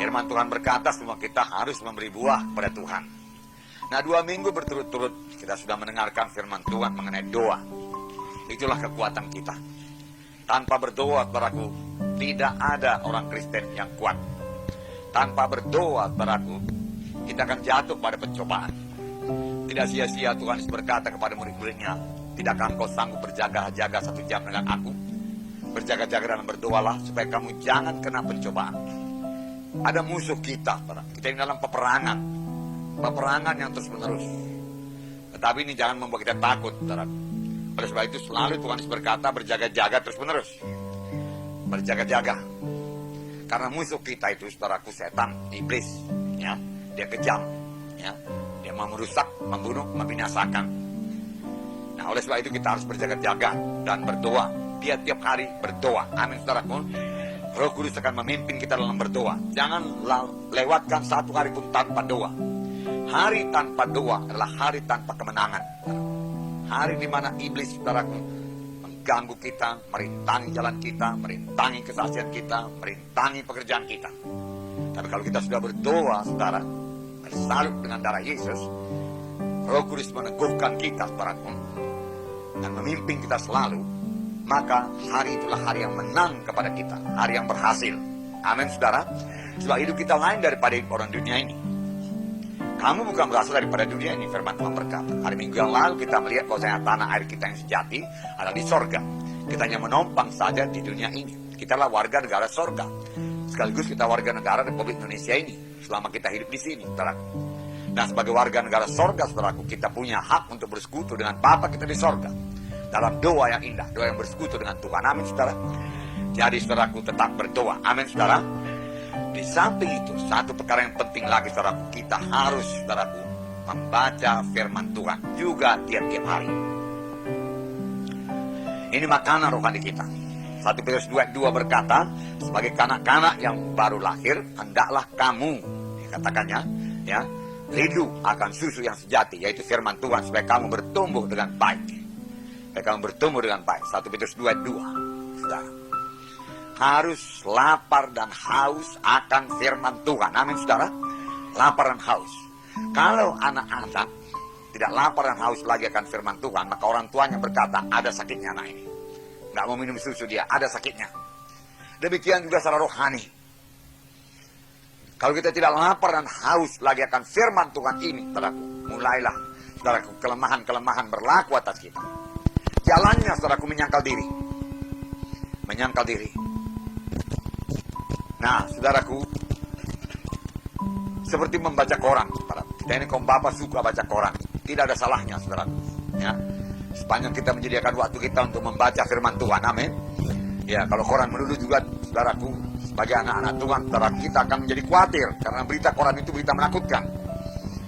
Firman Tuhan berkata semua kita harus memberi buah kepada Tuhan. Nah, 2 minggu berturut-turut kita sudah mendengarkan firman Tuhan mengenai doa. Itulah kekuatan kita. Tanpa berdoa, saudaraku, tidak ada orang Kristen yang kuat. Tanpa berdoa, saudaraku, kita akan jatuh pada pencobaan. Tidak sia-sia Tuhan Yesus berkata kepada murid-muridnya, tidakkah engkau sanggup berjaga-jaga 1 jam dengan aku? Berjaga-jaga dan berdoalah supaya kamu jangan kena pencobaan. Ada musuh kita, saudara. Kita ini dalam peperangan. Peperangan yang terus-menerus. Tetapi ini jangan membuat kita takut, saudara. Oleh sebab itu selalu Tuhan Yesus berkata berjaga-jaga terus-menerus. Berjaga-jaga. Karena musuh kita itu, saudaraku, setan, iblis, ya. Dia kejam, ya. Dia mau merusak, membunuh, membinasakan. Nah, oleh sebab itu kita harus berjaga-jaga dan berdoa. Tiap-tiap hari berdoa. Amin, saudaraku. Roh Kudus akan memimpin kita dalam berdoa. Jangan lewatkan 1 hari pun tanpa doa. Hari tanpa doa adalah hari tanpa kemenangan. Hari di mana iblis, saudaraku, mengganggu kita, merintangi jalan kita, merintangi kesaksian kita, merintangi pekerjaan kita. Tapi kalau kita sudah berdoa, saudara, bersalib dengan darah Yesus, Roh Kudus meneguhkan kita, saudaraku, dan memimpin kita selalu, maka hari itulah hari yang menang kepada kita, hari yang berhasil. Amin, saudara. Sebab hidup kita lain daripada orang dunia ini. Kamu bukan berasal daripada dunia ini, firman Tuhan berkata. Hari Minggu yang lalu kita melihat bahwa tanah air kita yang sejati adalah di sorga. Kita hanya menumpang saja di dunia ini. Kita adalah warga negara sorga. Sekaligus kita warga negara Republik Indonesia ini. Selama kita hidup di sini, saudaraku. Nah, sebagai warga negara sorga, saudaraku, kita punya hak untuk bersekutu dengan Bapa kita di sorga. Dalam doa yang indah, doa yang bersekutu dengan Tuhan. Amin, saudara. Jadi, saudaraku, tetap berdoa. Amin, saudara. Di samping itu, satu perkara yang penting lagi, saudaraku, kita harus, saudaraku, membaca firman Tuhan juga tiap-tiap hari. Ini makanan rohani kita. 1 Petrus 2:2 berkata, sebagai kanak-kanak yang baru lahir, hendaklah kamu, dikatakannya, ya, rindu akan susu yang sejati, yaitu firman Tuhan, supaya kamu bertumbuh dengan baik. Supaya kamu bertumbuh dengan baik. 1 Petrus 2:2, saudara. Harus lapar dan haus akan firman Tuhan. Amin, saudara. Lapar dan haus. Kalau anak-anak tidak lapar dan haus lagi akan firman Tuhan, maka orang tuanya berkata, ada sakitnya anak ini. Nggak mau minum susu dia, ada sakitnya. Demikian juga secara rohani. Kalau kita tidak lapar dan haus lagi akan firman Tuhan ini, saudaraku, mulailah, saudaraku, kelemahan-kelemahan berlaku atas kita. Jalannya, saudaraku, menyangkal diri. Menyangkal diri. Nah, saudaraku, seperti membaca koran. Kita ini kaum bapak suka baca koran. Tidak ada salahnya, saudaraku. Ya, sepanjang kita menyediakan waktu kita untuk membaca firman Tuhan. Amin. Ya, kalau koran melulu juga, saudaraku, sebagai anak-anak Tuhan, saudara kita akan menjadi khawatir. Karena berita koran itu berita menakutkan.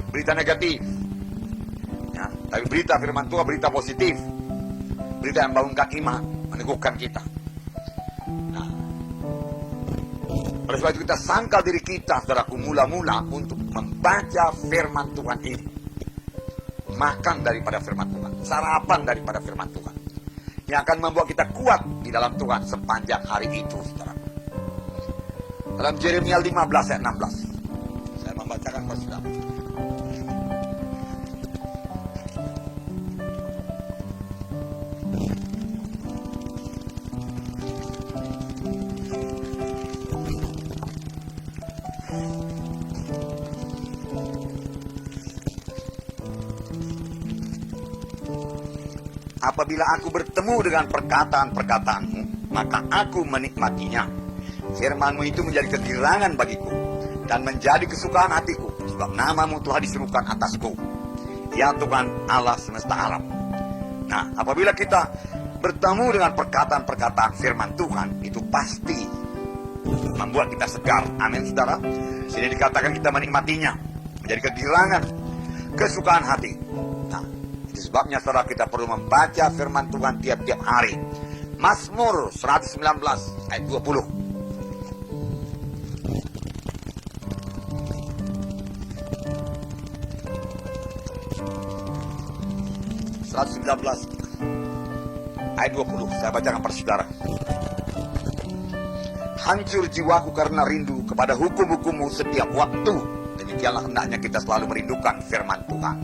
Berita negatif. Ya, tapi berita firman Tuhan, berita positif. Berita yang bangunkan iman, meneguhkan kita. Oleh sebab itu kita sangkal diri kita, saudaraku, mula-mula untuk membaca firman Tuhan ini. Makan daripada firman Tuhan. Sarapan daripada firman Tuhan. Yang akan membuat kita kuat di dalam Tuhan sepanjang hari itu, saudaraku. Dalam Yeremia 15 ayat 16. Saya membacakan kepada saudara. Apabila aku bertemu dengan perkataan-perkataanmu, maka aku menikmatinya. Firman-Mu itu menjadi kegirangan bagiku dan menjadi kesukaan hatiku, sebab nama-Mu telah diserukan atasku, ya Tuhan Allah semesta alam. Nah, apabila kita bertemu dengan perkataan-perkataan firman Tuhan, itu pasti membuat kita segar. Amin, saudara. Sini dikatakan kita menikmatinya, menjadi kegirangan, kesukaan hati. Nah, itu sebabnya, saudara, kita perlu membaca firman Tuhan tiap-tiap hari. Mazmur 119 ayat 20. ayat 20, saya bacakan pada saudara. Hancur jiwaku karena rindu kepada hukum-hukum-Mu setiap waktu. Demikianlah hendaknya kita selalu merindukan firman Tuhan.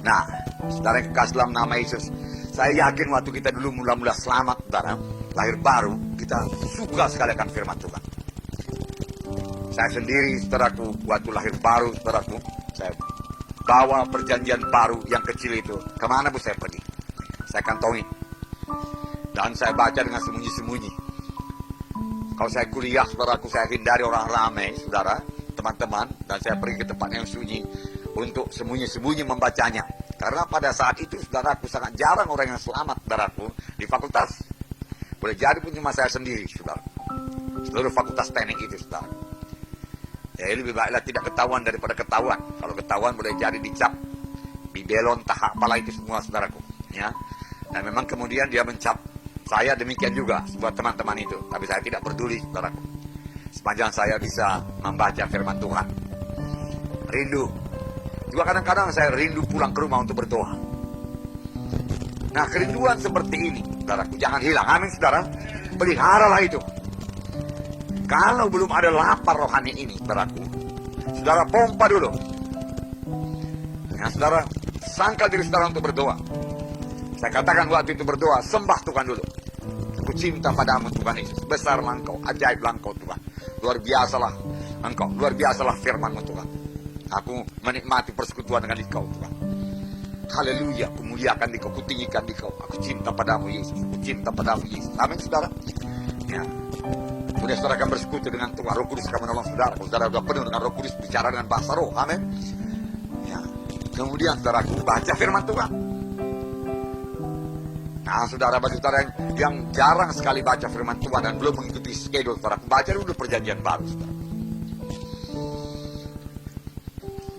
Nah, saudara yang kekasih dalam nama Yesus, saya yakin waktu kita dulu mula-mula selamat, saudara, lahir baru, kita suka sekali akan firman Tuhan. Saya sendiri, saudaraku, waktu lahir baru, saudaraku, saya bawa perjanjian baru yang kecil itu. Kemana pun saya pergi, saya kantongi. Dan saya baca dengan sembunyi-sembunyi. Kalau saya kuliah, saudaraku, saya hindari orang ramai, saudara, teman-teman, dan saya pergi ke tempat yang sunyi untuk sembunyi-sembunyi membacanya. Karena pada saat itu, saudaraku, sangat jarang orang yang selamat, saudaraku, di fakultas. Boleh jadi pun cuma saya sendiri, saudara. Seluruh fakultas teknik itu, saudara. Ya, lebih baiklah tidak ketahuan daripada ketahuan. Kalau ketahuan boleh jadi dicap, dibelon, tahap apalah itu semua, saudaraku. Ya. Dan memang kemudian dia mencap saya demikian juga, buat teman-teman itu. Tapi saya tidak peduli, saudaraku. Sepanjang saya bisa membaca firman Tuhan. Rindu. Juga kadang-kadang saya rindu pulang ke rumah untuk berdoa. Nah, kerinduan seperti ini, saudaraku, jangan hilang. Amin, saudara. Peliharalah itu. Kalau belum ada lapar rohani ini, saudaraku, saudara pompa dulu. Nah, saudara, sangkal diri saudara untuk berdoa. Saya katakan waktu itu berdoa, sembah Tuhan dulu. Aku cinta padamu, Tuhan Yesus. Besarlah Engkau, ajaiblah Engkau, Tuhan. Luar biasalah Engkau, luar biasalah firman-Mu, Tuhan. Aku menikmati persekutuan dengan Engkau, Tuhan. Haleluya, aku muliakan Engkau, aku tinggikan Engkau. Aku cinta padamu, Yesus. Aku cinta padamu, Yesus. Amin, saudara. Ya. Kemudian saudara akan bersekutu dengan Tuhan. Roh Kudus akan menolong saudara. Kalau saudara sudah penuh dengan Roh Kudus, bicara dengan bahasa roh. Amin. Ya. Kemudian saudara baca firman Tuhan. Nah, saudara, bagi saudara yang jarang sekali baca firman Tuhan dan belum mengikuti schedule, saudara, baca dulu perjanjian baru, saudara.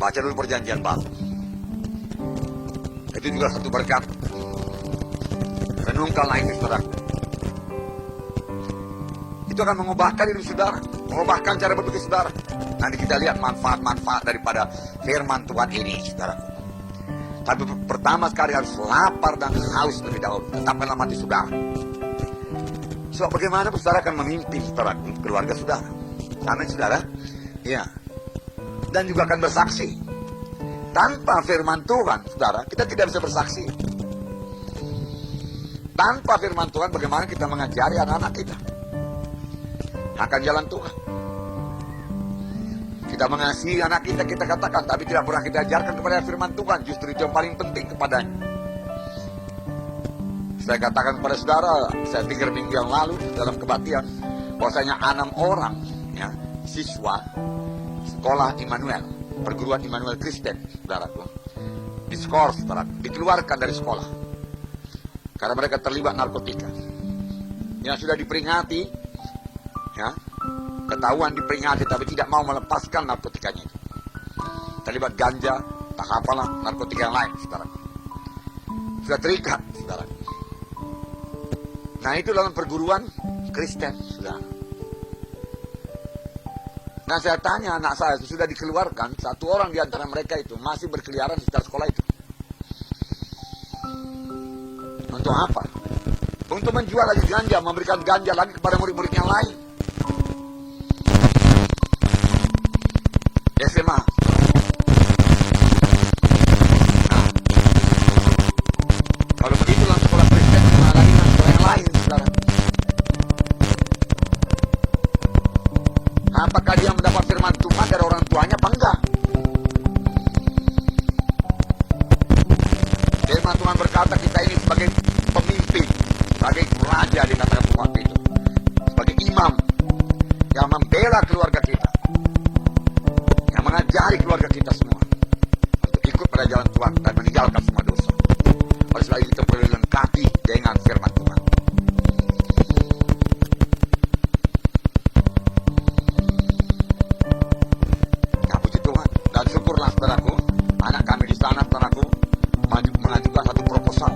Baca dulu perjanjian baru. Itu juga satu berkat. Renungkanlah itu, saudara. Itu akan mengubahkan hidup saudara, mengubahkan cara berpikir saudara. Nanti kita lihat manfaat-manfaat daripada firman Tuhan ini, saudara. Tapi pertama sekali harus lapar dan haus lebih dahulu. Tetapkan dalam hati saudara. So, bagaimana saudara akan memimpin saudara, keluarga saudara. Amin, saudara. Ya. Dan juga akan bersaksi. Tanpa firman Tuhan, saudara, kita tidak bisa bersaksi. Tanpa firman Tuhan, bagaimana kita mengajari anak-anak kita akan jalan Tuhan. Kita mengasihi anak kita, kita katakan, tapi tidak pernah kita ajarkan kepada firman Tuhan. Justru itu yang paling penting kepadanya. Saya katakan kepada saudara, saya pikir minggu yang lalu dalam kebaktian, bahwasanya 6 orang ya, siswa sekolah Immanuel, perguruan Immanuel Kristen, saudaraku, diskors, saudara, dikeluarkan dari sekolah karena mereka terlibat narkotika. Yang sudah diperingati, ya, ketahuan diperingati tapi tidak mau melepaskan narkotikanya itu. Terlibat ganja, tak apalah narkotika yang lain, saudara. Sudah terikat, saudara. Nah, itu dalam perguruan Kristen, saudara. Nah, saya tanya anak saya itu sudah dikeluarkan, 1 orang di antara mereka itu masih berkeliaran di sekitar sekolah itu. Untuk apa? Untuk menjual lagi ganja, memberikan ganja lagi kepada murid-murid yang lain. SMA. Nah, kalau begitu dalam sekolah Kristen sama lagi dengan sekolah yang lain, saudara. Apakah dia mendapat firman Tuhan dari orang tuanya apa enggak? Firman Tuhan berkata kita ini sebagai pemimpin, sebagai raja dikatakan waktu itu, sebagai imam yang membela keluarga kita, mengajari keluarga kita semua untuk ikut pada jalan Tuhan dan meninggalkan semua dosa. Oleh sebab itu kita perlu dilengkapi dengan firman Tuhan. Nah, puji Tuhan dan syukurlah saudaraku, anak kami di sana, saudaraku, mengajukan satu proposal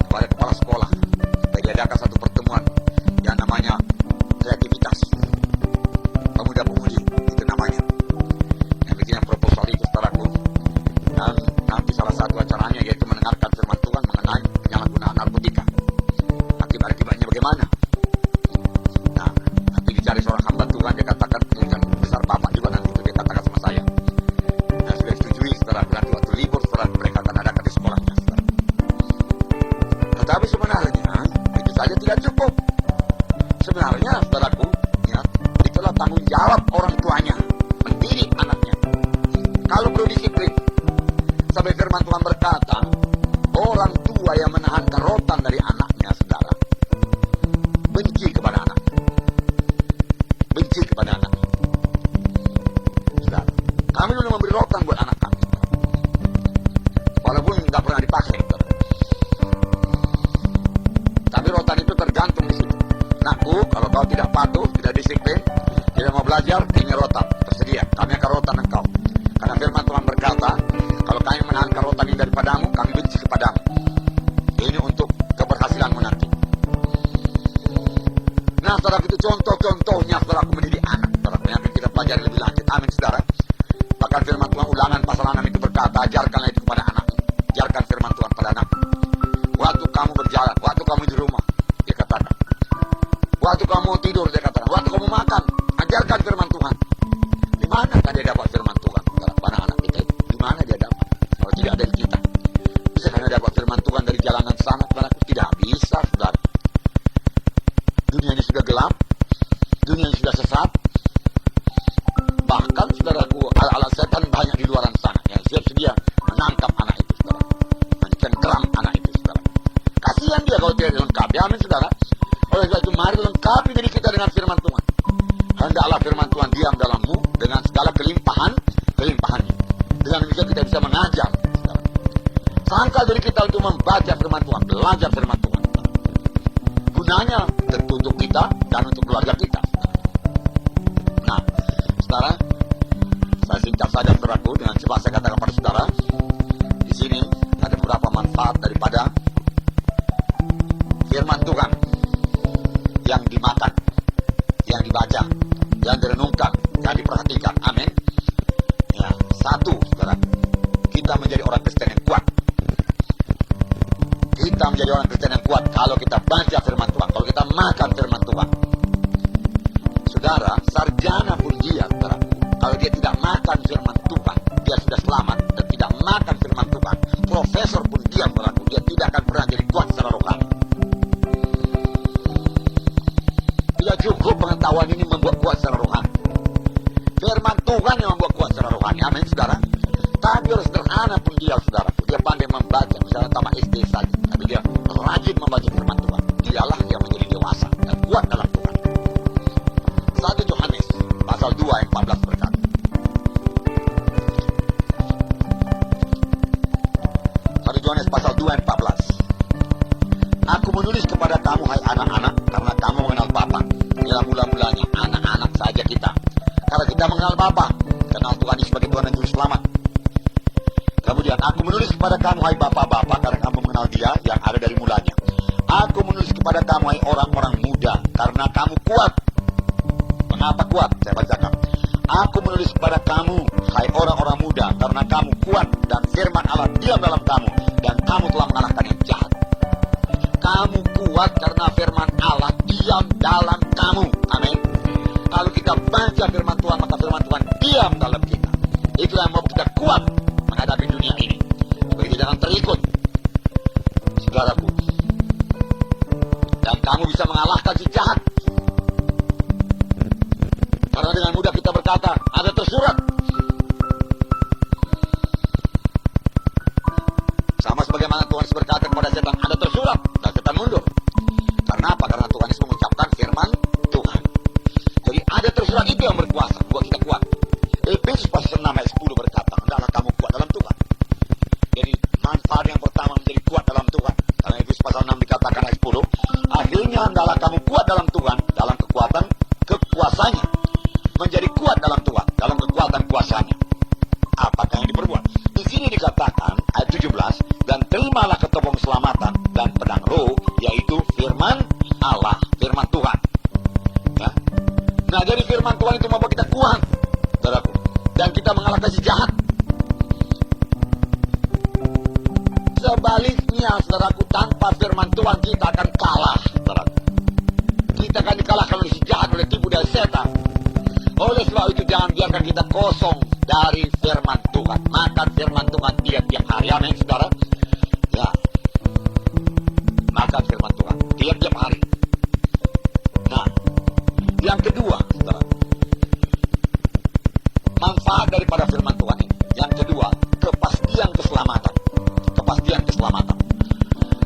kepada kepala sekolah supaya diadakan satu pertemuan yang namanya kreativitas pemuda-pemudi. Dan nanti salah satu acaranya yaitu mendengarkan firman Tuhan mengenai penyalahgunaan sebenarnya itu saja tidak cukup. Sebenarnya, saudaraku, ya, itulah tanggung jawab orang tuanya mendidik anaknya. Kalau perlu disiplin, sampai firman Tuhan berkata, orang tua yang menahan kerotan dari anaknya, saudara, benci kepada anaknya. Benci kepada anaknya. Saudara, kami dulu memberi rotan buat anak kami, walaupun nggak pernah dipakai. Tapi rotan itu tergantung di situ. Nakku, kalau kau tidak patuh, tidak disiplin, tidak mau belajar, ini rotan tersedia. Kami akan rotan engkau. Karena firman Tuhan berkata, kalau kami menahan kerotan ini daripadamu, kami benci kepadamu. Ini untuk keberhasilanmu nanti. Nah, saudara, itu contoh-contohnya saudara mendidik anak. Saudara, yang akan kita pelajari lebih lanjut. Amin, saudara. Bahkan firman Tuhan Ulangan pasal 6 itu berkata, ajarkanlah itu kepada anak. Ajarkan firman Tuhan pada anak. Waktu kamu berjalan, waktu kamu di rumah, dia katakan. Waktu kamu tidur, dia katakan. Waktu kamu makan, ajarkan firman Tuhan. Di mana kan dia dapat firman Tuhan? Pada anak kita itu. Di mana dia dapat? Kalau tidak dari kita. Bisa kan dapat firman Tuhan dari jalanan sana? Tidak bisa, saudara. Dunia ini sudah gelap. Dunia ini sudah sesat. Bahkan, saudaraku, alat-alat setan banyak di luaran sana. Yang siap sedia menangkap anak itu, saudara. Mencengkeram anak itu, saudara. Kasihan dia kalau tidak dilengkapi. Amin, saudara. Oleh sebab itu, mari lengkapi diri kita dengan firman Tuhan. Hendaklah firman Tuhan diam dalammu dengan segala kelimpahannya. Dengan demikian kita bisa mengajar. Saudara. Sangka diri kita untuk membaca firman Tuhan, belajar firman Tuhan. Gunanya tentu untuk kita dan untuk keluarga kita. Nah, saudara, saya singkat saja saudaraku dengan cepat saya katakan kepada saudara. Di sini ada beberapa manfaat daripada firman Tuhan yang dimakan, yang dibaca, yang direnungkan, yang diperhatikan. Amin. Ya, satu, saudara, kita menjadi orang Kristen yang kuat. Kita menjadi orang Kristen yang kuat kalau kita baca firman Tuhan, kalau kita makan firman Tuhan. Saudara, sarjana pun dia, saudara, kalau dia tidak makan firman Tuhan, dia sudah selamat dan tidak makan firman Tuhan. Profesor pun dia, saudara, dia tidak akan pernah jadi kuat secara rohani. Tidak cukup pengetahuan ini membuat kuat secara rohani. Firman Tuhan yang membuat kuat secara rohani. Amin, saudara. Tapi orang sederhana pun dia, saudara, dia pandai membaca, misalnya tamat SD saja, tapi dia rajin membaca firman Tuhan. Dialah yang menjadi dewasa dan kuat dalam Tuhan. 1 Yohanes pasal 2 ayat 14 berkata. 1 Yohanes pasal 2 ayat 14. Aku menulis kepada kamu, hai anak-anak, karena kamu mengenal Bapa. Inilah mula-mulanya anak-anak saja kita. Karena kita mengenal Bapa, kenal Tuhan sebagai Tuhan dan Juru Selamat. Kemudian, aku menulis kepada kamu, hai Bapa-Bapa, karena kamu mengenal Dia yang ada dari mulanya. Aku menulis kepada kamu, hai orang-orang muda, karena kamu kuat. Mengapa kuat? Saya bacakan. Aku menulis kepada kamu, hai orang-orang muda, karena kamu kuat dan firman Allah diam dalam kamu, dan kamu telah mengalahkan yang jahat. Kamu kuat karena firman Allah diam dalam kamu. Amin. Kalau kita baca firman Tuhan, maka firman Tuhan diam dalam kita. Itulah yang membuat kita kuat menghadapi dunia ini. Supaya kita jangan terikut, saudaraku. Dan kamu bisa mengalahkan si jahat. Karena dengan mudah kita berkata, ada tersurat. Sama sebagaimana Tuhan berkata kepada setan, ada tersurat. Dan setan mundur. Karena apa? Karena Tuhan Yesus mengucapkan firman Tuhan. Jadi ada tersurat itu yang berkuasa, buat kita kuat. Efesus pasal 6 ayat 10 berkata, hendaklah kamu kuat dalam Tuhan. Jadi manfaat yang pertama menjadi kuat dalam Tuhan. Karena Efesus pasal 6 dikatakan ayat 10, akhirnya hendaklah kamu kuat dalam Tuhan, dalam kekuatan kekuasanya. Menjadi kuat dalam Tuhan, dalam kekuatan kuasanya. Apakah yang diperbuat? Di sini dikatakan ayat 17, dan terimalah ketopong keselamatan dan pedang roh, yaitu firman Allah, firman Tuhan. Ya. Nah, jadi firman Tuhan itu membuat kita kuat, saudaraku, dan kita mengalahkan si jahat. Sebaliknya, saudaraku, tanpa firman Tuhan kita akan kalah, saudaraku. Kita akan dikalahkan oleh si jahat, oleh tipu daya setan. Oleh sebab itu jangan biarkan kita kosong dari firman Tuhan. Makan firman Tuhan tiap-tiap hari. Amin, saudara. Ya. Makan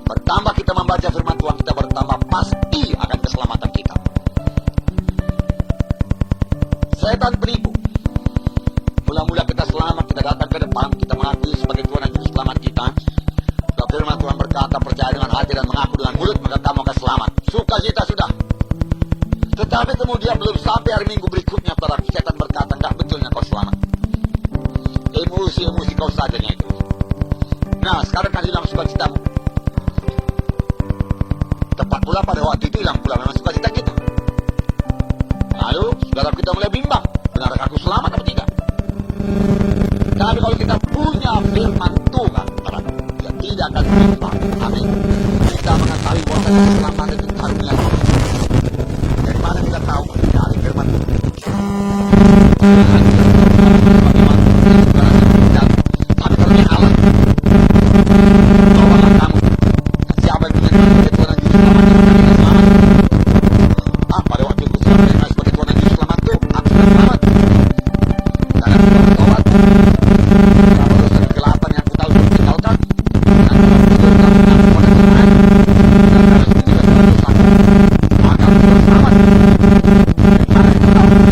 Bertambah kita membaca firman Tuhan, kita bertambah pasti akan keselamatan kita. Setan penipu. Mula-mula kita selamat, kita datang ke depan, kita mengakui sebagai Tuhan dan Juru Selamat kita. Sebab firman Tuhan berkata, percaya dengan hati dan mengaku dengan mulut, maka kamu akan selamat. Sukacita sudah. Tetapi kemudian belum sampai hari Minggu berikutnya, para setan berkata, enggak betulnya kau selamat. Emosi kau sajanya itu. Nah, sekarang kan hilang sukacitamu. Tepat pula pada waktu itu hilang pula memang sukacita kita. Lalu, saudara kita mulai bimbang, benarkah aku selamat atau tidak? Tapi kalau kita punya firman Tuhan, dia tidak akan bimbang. Amin. Kita mengetahui bahwa keselamatan itu karunia Tuhan. Dari mana kita tahu? Dari firman Tuhan. Tapi karunia Allah. Cobalah kamu. Siapa yang punya sebagai Tuhan dan Juru Selamat, kita selamat. Pada waktu itu selamat sebagai Tuhan dan Juru Selamat itu, aku sudah selamat. Dan aku sudah bertobat. Berapa dosa kegelapan yang aku tahu sudah tinggalkan. Dan aku sudah berdoa kepada Tuhan. Dan karena sudah tidak berdosa, maka aku sudah selamat. Dari mana kita tahu? Dari firman Tuhan.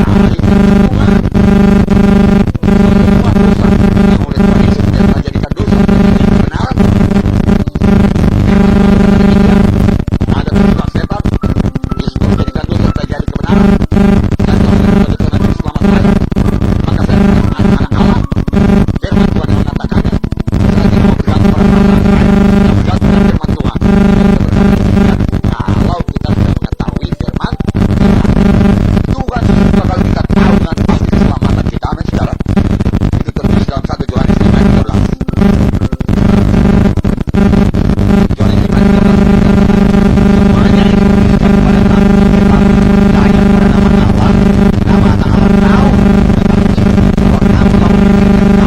Semua dosa yang oleh Tuhan Yesus tidak menjadikan dosa menjadi kebenaran. Ada terjebak setan, Yesus menjadikan dosa terjadi kebenaran. Dan kalau saya sebagai Tuhan dan Juru Selamat saya, maka saya adalah anak-anak Allah. Firman Tuhan yang mengatakannya. Saya tidak mau bergantung pada perasaan saya, yang bergantung pada firman Tuhan. Kalau kita sudah mengetahui firman Tuhan, bakal kita tahu dengan pasti keselamatan kita. Amin, saudara. Itu tertulis dalam 1 Yohanes 5:13. Yohanes 5:13. Semuanya yang diberikan kepada kami, tetapi percaya kepada nama Allah, nama anak Allah tahu, tetapi bahwa kamu telah memikirkan kamu.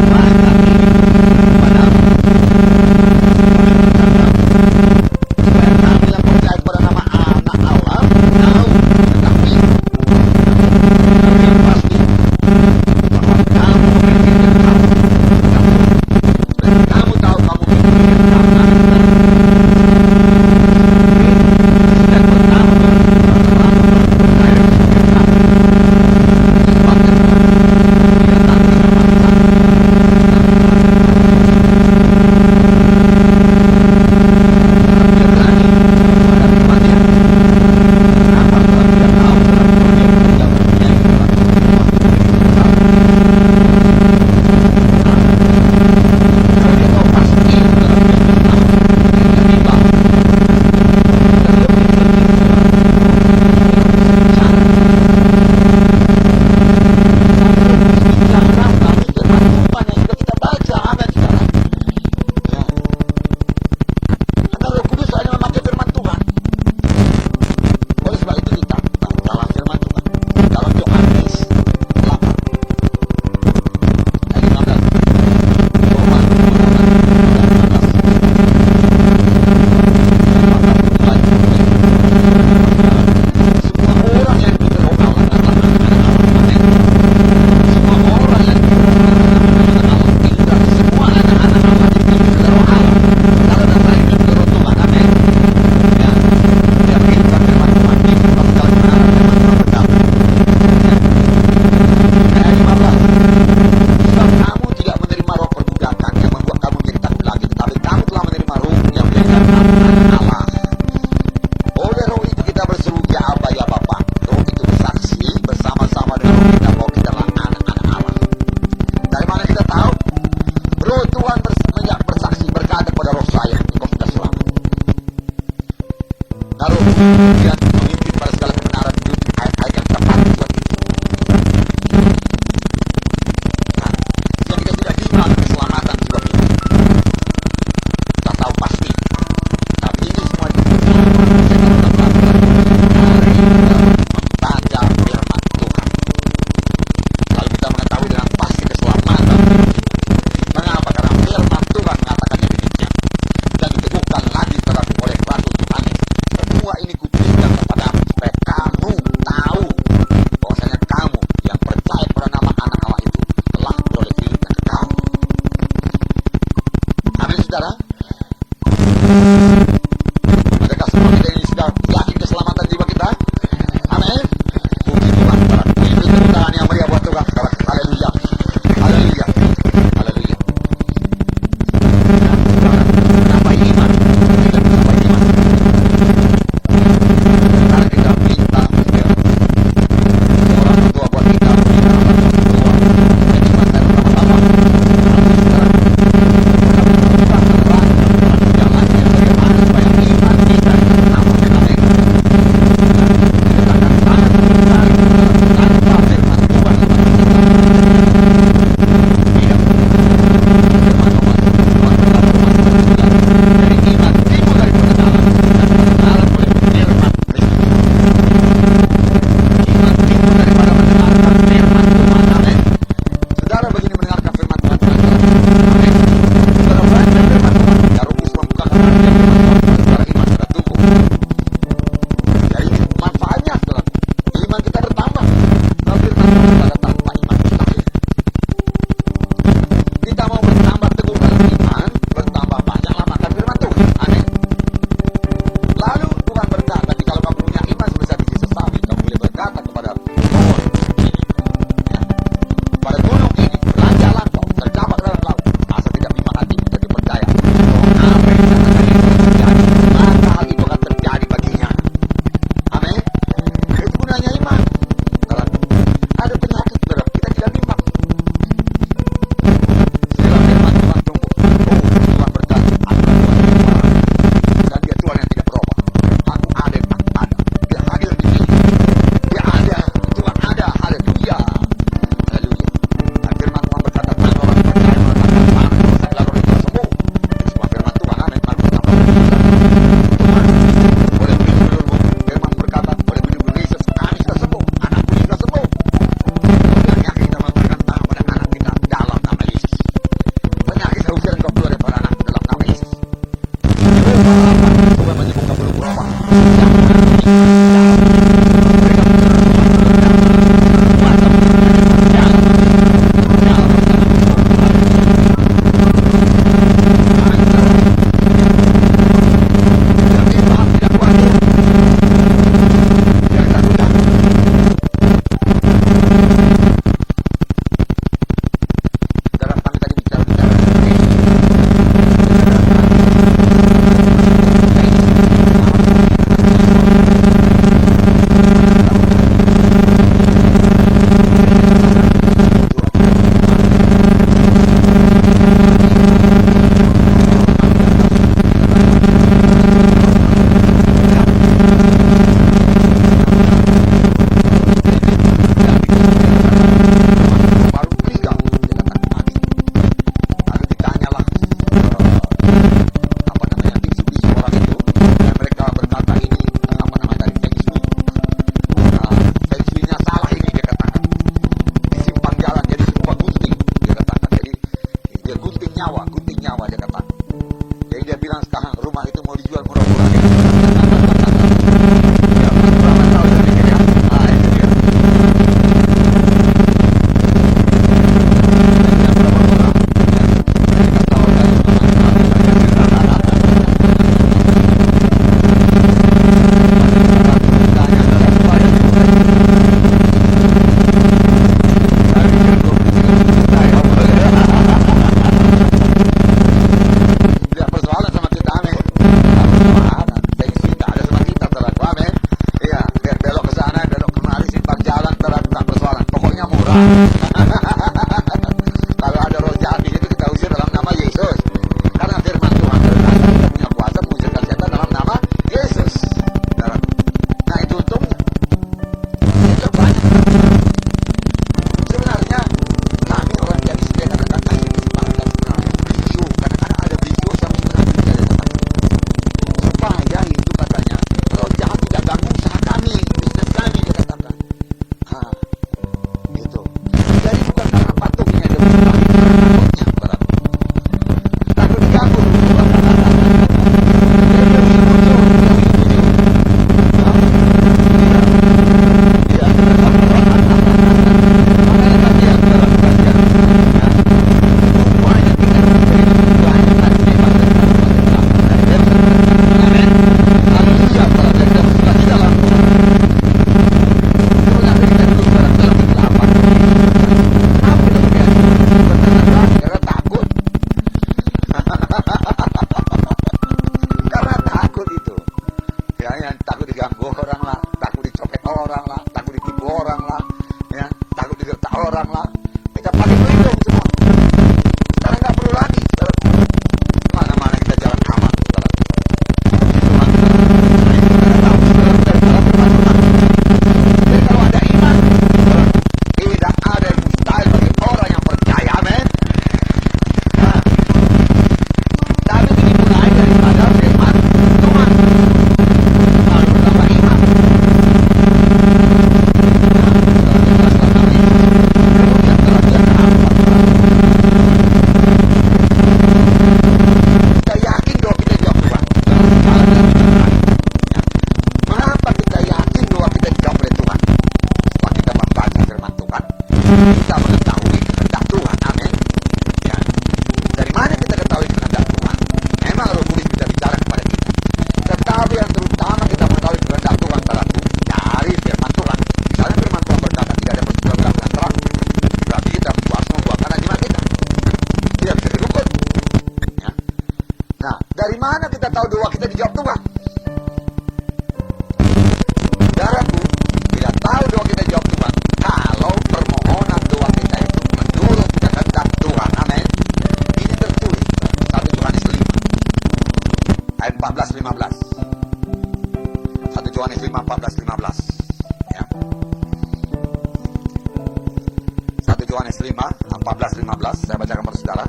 Maka ini kepadamu, supaya kami yang percaya kepada nama anak Allah tahu, tetapi yang pasti bahwa kamu memikirkan kamu. Dan kamu tahu kamu memikirkan kamu. Dan pertama Kemudian memimpin pada segala kebenaran ayat-ayat yang tepat buat kita. Nah, yang kita tidak diiman keselamatan juga kita. Kita tahu pasti. Tapi ini semua saya tetap lakukan dari membaca firman Tuhan. Lalu kita mengetahui dengan pasti keselamatan. Mengapa? Karena firman Tuhan mengatakannya demikian. Dan diteguhkan lagi oleh Rasul Yohanes. Semua ini kutuliskan kepadamu supaya kamu tahu bahwasanya kamu yang percaya pada nama anak Allah itu telah beroleh hidup yang kekal. Amin, saudara. Adakah semua kita ini sudah yakin keselamatan jiwa kita? Amin. Puji Tuhan. Ini tepuk tangan yang meriah buat Tuhan. Haleluya. Haleluya. Haleluya. Kenapa iman? Kenapa iman? Karena kita minta ya, orang tua buat kita minta orang tua. Jadi iman saya pertama-tama. Persoalan sama kita aneh. Dari mana kita tahu doa kita dijawab Tuhan? Saudaraku, kita tahu doa kita dijawab Tuhan kalau permohonan doa kita itu menurut kehendak Tuhan. Amin. Ini tertulis 1 Yohanes 5 ayat 14-15. 1 Yohanes 5, 14-15. Ya. 1 Yohanes 5, 14-15. Saya bacakan kepada saudara.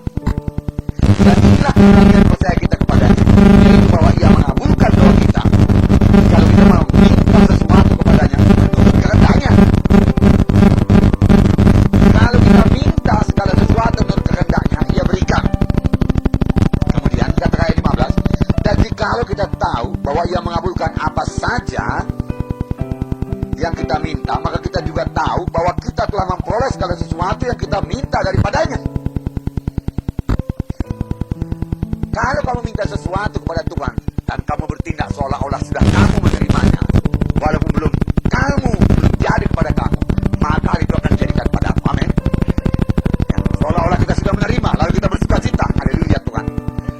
Dan inilah kebahagiaan percaya kita kepadanya, yaitu bahwa ia mengabulkan doa kita kalau kita mau minta sesuatu kepadanya menurut kehendaknya. Kalau kita minta segala sesuatu menurut kehendaknya, ia berikan. Kemudian kata ayat 15, dan jikalau kita tahu bahwa ia mengabulkan apa saja yang kita minta, maka kita juga tahu bahwa kita telah memperoleh segala sesuatu yang kita minta daripadanya. Kalau kamu minta sesuatu kepada Tuhan dan kamu bertindak seolah-olah sudah kamu menerimanya, walaupun belum jadi kepada kamu, maka itu akan dijadikan padamu. Amin. Ya, seolah-olah kita sudah menerima, lalu kita bersuka cita. Haleluya Tuhan.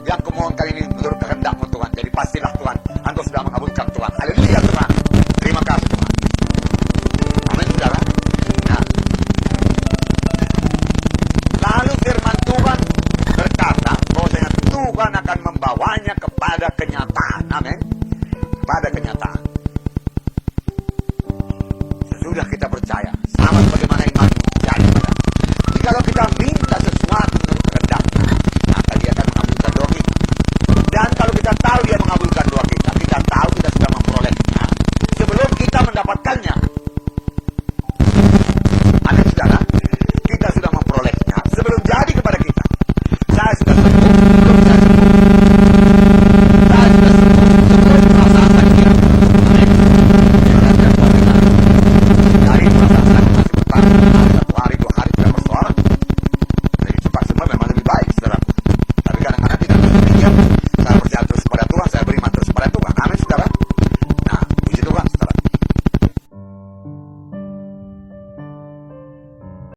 Yang kumohonkan ini menurut kehendakmu Tuhan. Jadi pastilah Tuhan, Engkau sudah mengabulkan Tuhan. Haleluya Tuhan. Terima kasih Tuhan. Amin saudara. Nah, lalu firman Tuhan berkata bahwasanya Tuhan akan membawanya kepada kenyataan. Amin. Kepada kenyataan. Sesudah kita percaya, sama sebagaimana iman jadi pada. Jikalau kita minta sesuatu menurut kehendaknya, maka dia akan mengabulkan doa kita. Dan kalau kita tahu dia mengabulkan doa kita, kita tahu kita sudah memperolehnya sebelum kita mendapatkannya. Amin saudara, kita sudah memperolehnya sebelum jadi kepada kita. Saya sudah sembuh, belum saya sembuh.